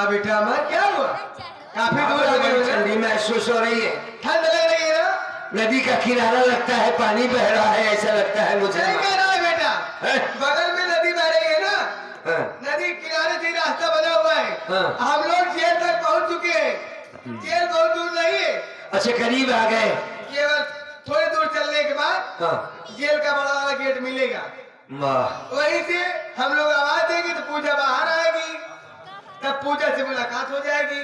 हाँ बेटा माँ क्या हुआ? काफी दूर आ गए हो ना? ठंडी महसूस हो रही है। ठंड लग रही है ना? नदी का किनारा लगता है, पानी बह रहा है ऐसा लगता है मुझे। सही कह रहा है बेटा। हैं? बगल में नदी बह रही है ना? हाँ। नदी किनारे से रास्ता बना हुआ है। हाँ। हम लोग जेल तक पहुंच चुके हैं। जेल बहुत दूर नहीं है, अच्छा करीब आ गए। केवल थोड़ी दूर चलने के बाद हाँ। जेल का बड़ा वाला गेट मिलेगा। वाह। वहीं से हम लोग आवाज देंगे तो पूजा बाहर आएगी, तब पूजा से मुलाकात हो जाएगी।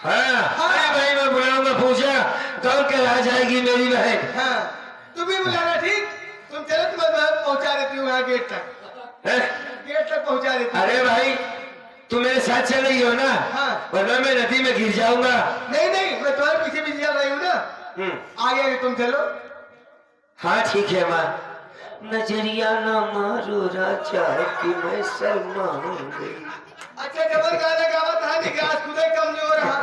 हाँ। अरे भाई मैं बुलाऊंगा पूजा, कल कल आ जाएगी मेरी बहन। हाँ तुम भी बुलाना ठीक। तुम चलो, तुम्हें पहुंचा देती हूँ यहाँ गेट तक। हैं? गेट तक पहुंचा देती हूँ। अरे भाई तुम मेरे साथ चल रही हो ना? हाँ। वरना मैं नदी में गिर जाऊंगा। नहीं नहीं, मैं तुम्हारे पीछे पीछे चल रही हूँ ना। आगे आगे तुम चलो। हाँ ठीक है माँ। नजरिया ना मारो राजा कि मैं शर्माऊं गई। अच्छा डबल गाना गावा था, लेकिन आज खुद ही कमजोर रहा।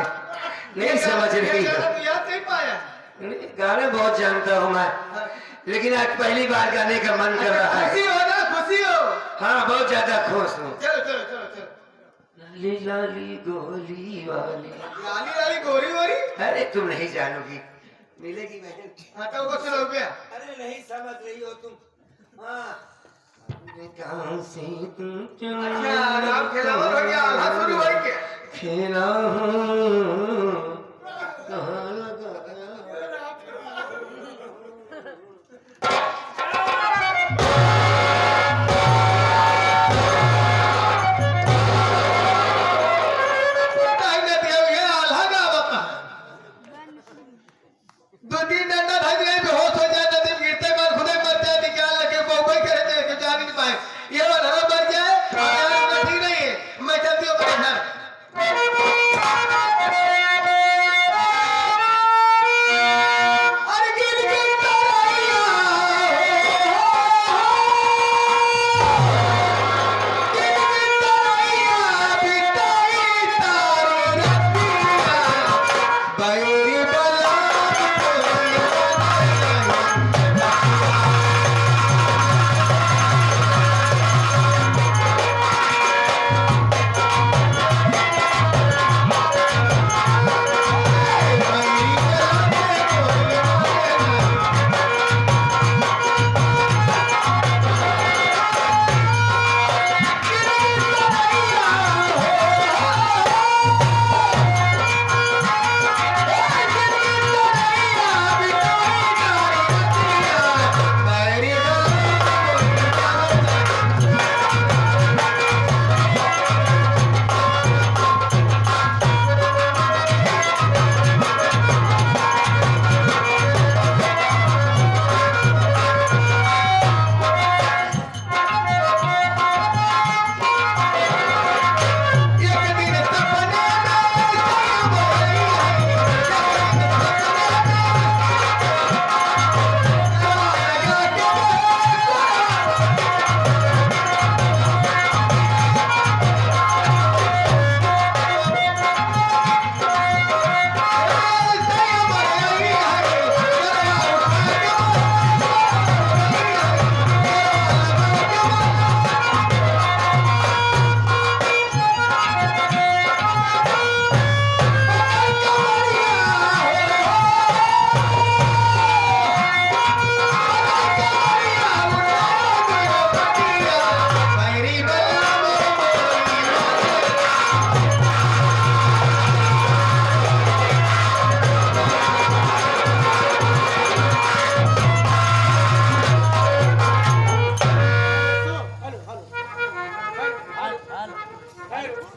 नहीं समझ रही ये हो। गाना तो याद नहीं पाया। गाने बहुत जानता हूँ मैं, लेकिन आज पहली बार गाने का मन कर रहा है। खुशी हो ना, खुशी हो। हाँ बहुत ज्यादा खुश हूँ। चलो चलो चलो चलो। लाली लाली गोली वाली। लाली लाली गोरी गोरी। अरे तुम नहीं जानोगी, मिलेगी बहन। हाँ तो वो सुनो गया। अरे नहीं समझ रही हो तुम। हाँ कहाँ से तुम अच्छा राम खेलावन हो गया, आधा शुरू हो गया। खेला हूँ कहाँ लगा। टाइम न दिया हुआ आल्हा का बता। दो तीन डंडा धज गए, बेहोश हो जाए, नदी में गिरते बाद खुदे मर जाए, निकाल लगे बहु करे थे कि जान नहीं पाए। ये वाला ना मर जाए, यार ठीक नहीं है। मैं चलती हूँ अपने घर। अरे गिर गिर तरैया, गिर गिर तरैया, बिताई तारी रतिया, बैरी बला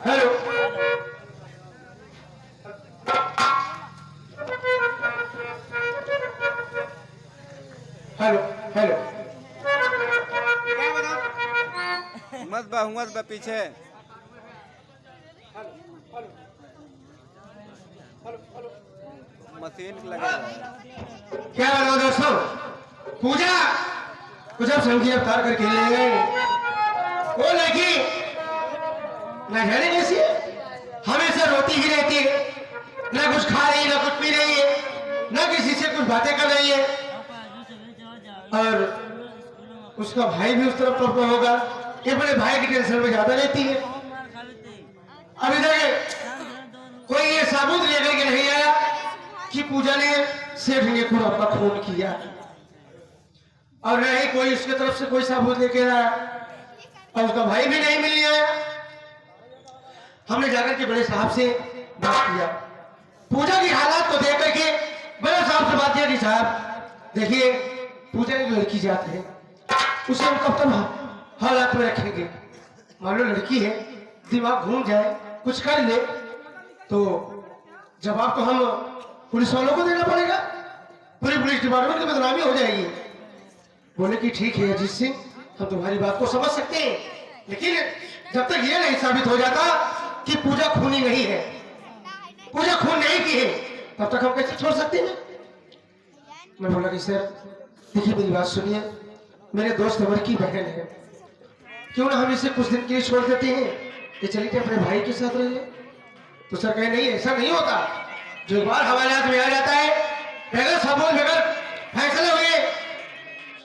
हेलो। Hello hello. मत बा पीछे। मशीन लगेगा। क्या बताओ दोस्तों, पूजा कुछ अब संख्या अवतार करके ले गए। वो लड़की न जाने कैसी है, हमेशा रोती ही रहती है, न कुछ खा रही है, न कुछ पी रही है, न किसी से कुछ बातें कर रही है। और उसका भाई भी उस तरफ पर होगा, ये बड़े भाई की टेंशन में ज्यादा रहती है। अभी तक कोई ये साबुत लेकर के नहीं आया कि पूजा ने सेठ ने खुद अपना खून किया, और न ही कोई उसके तरफ से कोई साबुत लेकर आया, और उसका भाई भी नहीं मिलने आया। हमने जाकर के बड़े साहब से बात किया, पूजा की हालात को देख करके बड़े साहब से बात किया कि साहब देखिए पूजा एक लड़की जात है, उसे हम कब तक हालात में रखेंगे? मान लो लड़की है, दिमाग घूम जाए, कुछ कर ले तो जवाब तो हम पुलिस वालों को देना पड़ेगा, पूरी पुलिस डिपार्टमेंट की बदनामी हो जाएगी। बोले कि ठीक है अजीत सिंह, हम तुम्हारी बात को समझ सकते हैं, लेकिन जब तक ये नहीं साबित हो जाता कि पूजा खूनी नहीं है, पूजा खून नहीं की है, तब तक हम कैसे छोड़ सकते हैं? मैं बोला कि सर देखिए मेरी बात सुनिए, मेरे दोस्त अमर की बहन है, क्यों ना हम इसे कुछ दिन के लिए छोड़ देते हैं, ये चलिए अपने भाई के साथ रहिए। तो सर कहे नहीं ऐसा नहीं होता, जो एक बार हमारे हाथ में आ जाता है बगैर सबूत बगैर फैसले हुए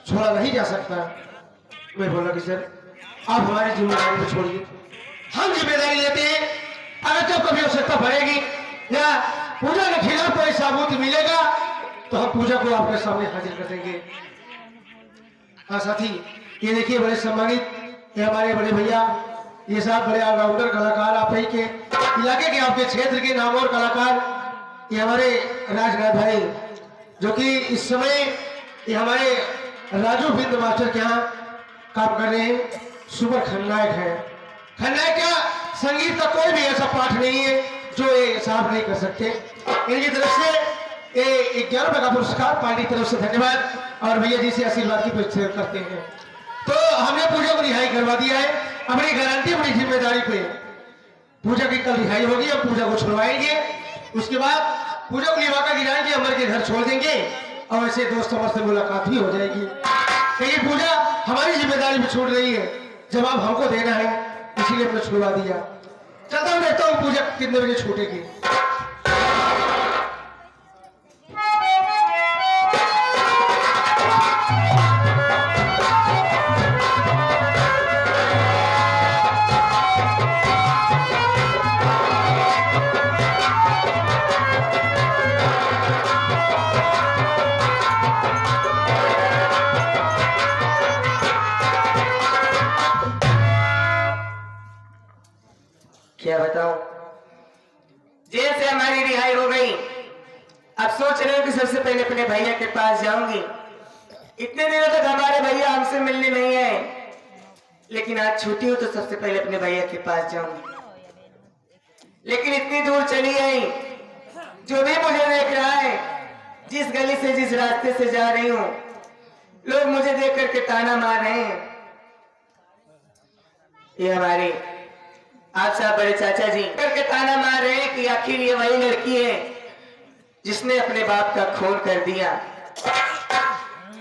छोड़ा नहीं जा सकता। मैं बोला कि सर आप हमारी जिम्मेदारी को छोड़िए, हम जिम्मेदारी लेते हैं, अगर जब कभी आवश्यकता पड़ेगी या पूजा के खिलाफ कोई सबूत मिलेगा तो हम पूजा को आपके सामने हाजिर कर देंगे। हाँ साथी, ये देखिए बड़े सम्मानित ये हमारे बड़े भैया, ये साहब बड़े ऑलराउंडर कलाकार, आप ही के इलाके के आपके क्षेत्र के नामवर कलाकार, ये हमारे राजनाथ भाई जो कि इस समय ये हमारे राजू बिंद मास्टर के यहाँ काम कर रहे हैं, सुपर खलनायक है। खलनायक क्या, संगीत का कोई भी ऐसा पाठ नहीं है जो ये साहब नहीं कर सकते। इनकी तरफ से ये 11 रुपए का पुरस्कार पार्टी की तरफ से धन्यवाद, और भैया जी से आशीर्वाद की अपेक्षा करते हैं। तो हमने पूजा को रिहाई करवा दिया है, अपनी गारंटी अपनी जिम्मेदारी पे। पूजा की कल रिहाई होगी, हम पूजा को छुड़वाएंगे, उसके बाद पूजा को लिवा कर गिराएंगे, अमर के घर छोड़ देंगे, और ऐसे दोस्त अमर से मुलाकात भी हो जाएगी। लेकिन पूजा हमारी जिम्मेदारी में छूट रही है, जवाब हमको देना है, इसीलिए हमने छुड़वा दिया। चलता हूँ, देखता हूँ पूजा कितने बजे छूटेगी। क्या बताऊं, जेल से हमारी रिहाई हो गई, अब सोच रहे हो कि सबसे पहले अपने भैया के पास जाऊंगी। इतने दिनों तक हमारे भैया हमसे मिलने नहीं आए, लेकिन आज छुट्टी हो तो सबसे पहले अपने भैया के पास जाऊंगी। लेकिन इतनी दूर चली आई, जो भी मुझे देख रहा है, जिस गली से जिस रास्ते से जा रही हूँ, लोग मुझे देख करके ताना मार रहे हैं। ये हमारे आप साहब बड़े चाचा जी करके ताना मार रहे हैं कि आखिर ये वही लड़की है जिसने अपने बाप का खून कर दिया,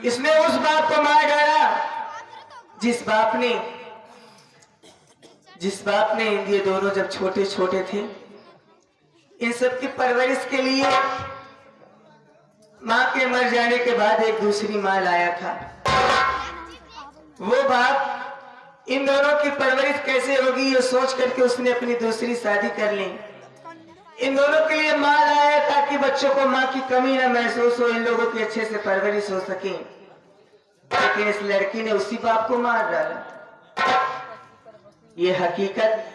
इसने उस बाप को मार डाला जिस बाप ने ये दोनों जब छोटे छोटे थे, इन सब की परवरिश के लिए माँ के मर जाने के बाद एक दूसरी माँ लाया था। वो बाप इन दोनों की परवरिश कैसे होगी ये सोच करके उसने अपनी दूसरी शादी कर ली। इन दोनों के लिए माँ लाया ताकि बच्चों को माँ की कमी न महसूस हो, इन लोगों की अच्छे से परवरिश हो सके। लेकिन इस लड़की ने उसी बाप को मार डाला। ये हकीकत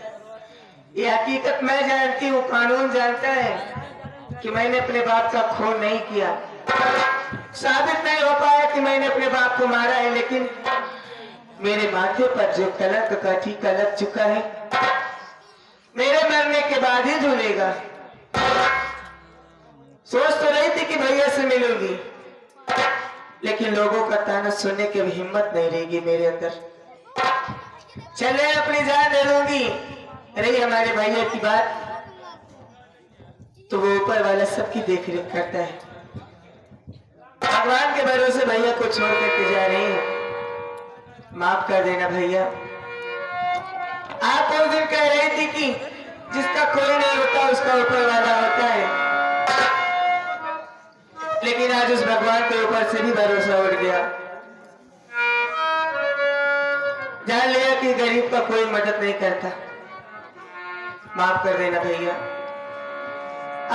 मैं जानती हूँ, कानून जानता है कि मैंने अपने बाप का खून नहीं किया। साबित नहीं हो पाया कि मैंने अपने बाप को मारा है, लेकिन मेरे माथे पर जो कलंक का टीका लग चुका है, मेरे मरने के बाद ही धुलेगा। सोच तो रही थी कि भैया से मिलूंगी, लेकिन लोगों का ताना सुनने की भी हिम्मत नहीं रहेगी मेरे अंदर। चले अपनी जान दे दूंगी। रही हमारे भैया की बात, तो वो ऊपर वाला सबकी देख रेख करता है। भगवान के भरोसे भैया को छोड़ करके जा रही हूँ, माफ कर देना भैया। आप उस दिन कह रही थी कि जिसका कोई नहीं होता उसका ऊपर वाला होता है, लेकिन आज उस भगवान के ऊपर से भी भरोसा उठ गया। जान लिया कि गरीब का कोई मदद नहीं करता। माफ कर देना भैया।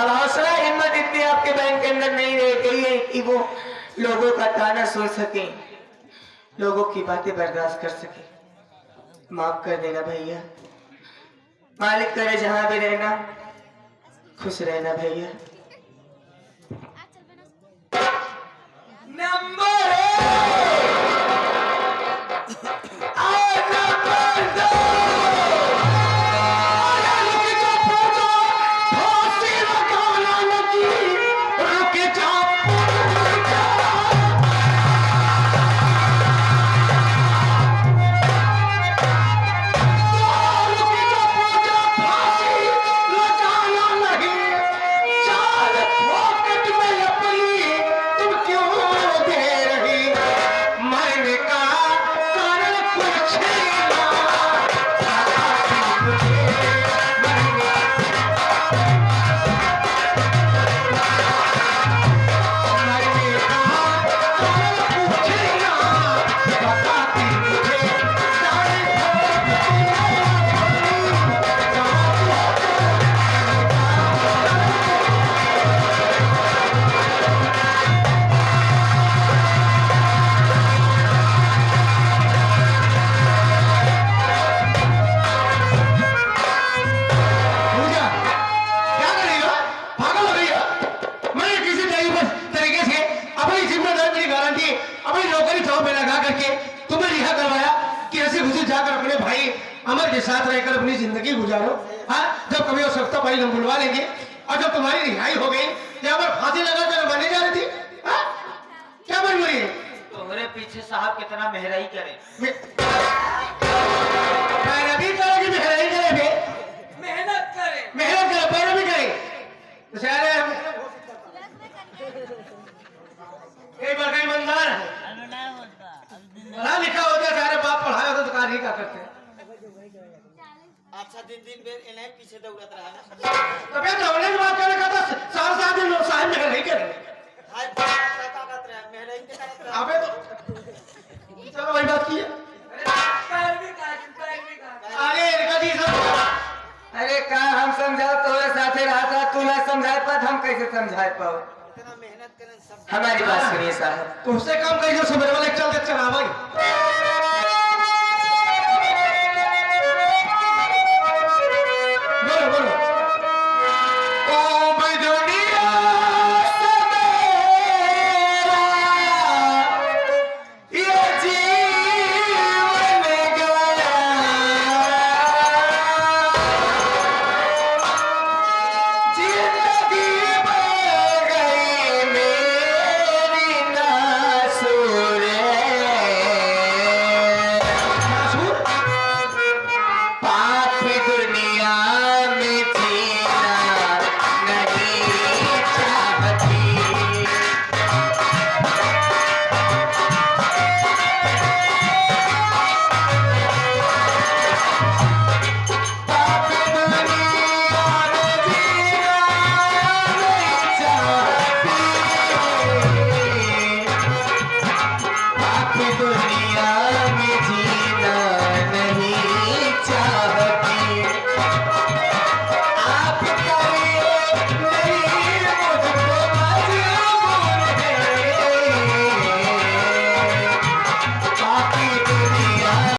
अब हौसला हिम्मत इतनी आपके बैंक के अंदर नहीं रह गई है कि वो लोगों का ताना सुन सके, लोगों की बातें बर्दाश्त कर सके। माफ कर देना भैया। मालिक करे जहां भी रहना, खुश रहना भैया। नंबर अमर के साथ रहकर अपनी जिंदगी गुजारो। हाँ, जब कभी आवश्यकता पड़ी हम बुलवा लेंगे। और जब तुम्हारी रिहाई हो गई, या अमर फांसी लगा कर मरने जा रही थी, हाँ? क्या बन रही है? तुम्हारे पीछे साहब कितना मेहराई करे। पैरवी करे कि मेहराई करे बे? मेहनत करे। मेहनत करे, पैरवी करे। तो सारे कई बार कई ईमानदार है, पढ़ा लिखा होता है, सारे बाप पढ़ाया होता तो कार्य ही क्या करते हैं। अच्छा दिन दिन बेर इन्हें पीछे दौड़त रहा ना। तबे दौड़ने की बात करने का तो सारा साथ दिन लोग साहब में नहीं करे। हाय का करत रहा मेहराई के करत रहा। अबे तो चलो वही बात की है। अरे इनका जी सब अरे का हम समझाओ तोरे साथे रहा था, तू ना समझा पात, हम कैसे समझा पाओ? इतना मेहनत करन सब हमारी बात सुनिए साहब। तुमसे काम करिए, सुबह वाले चलते चला भाई।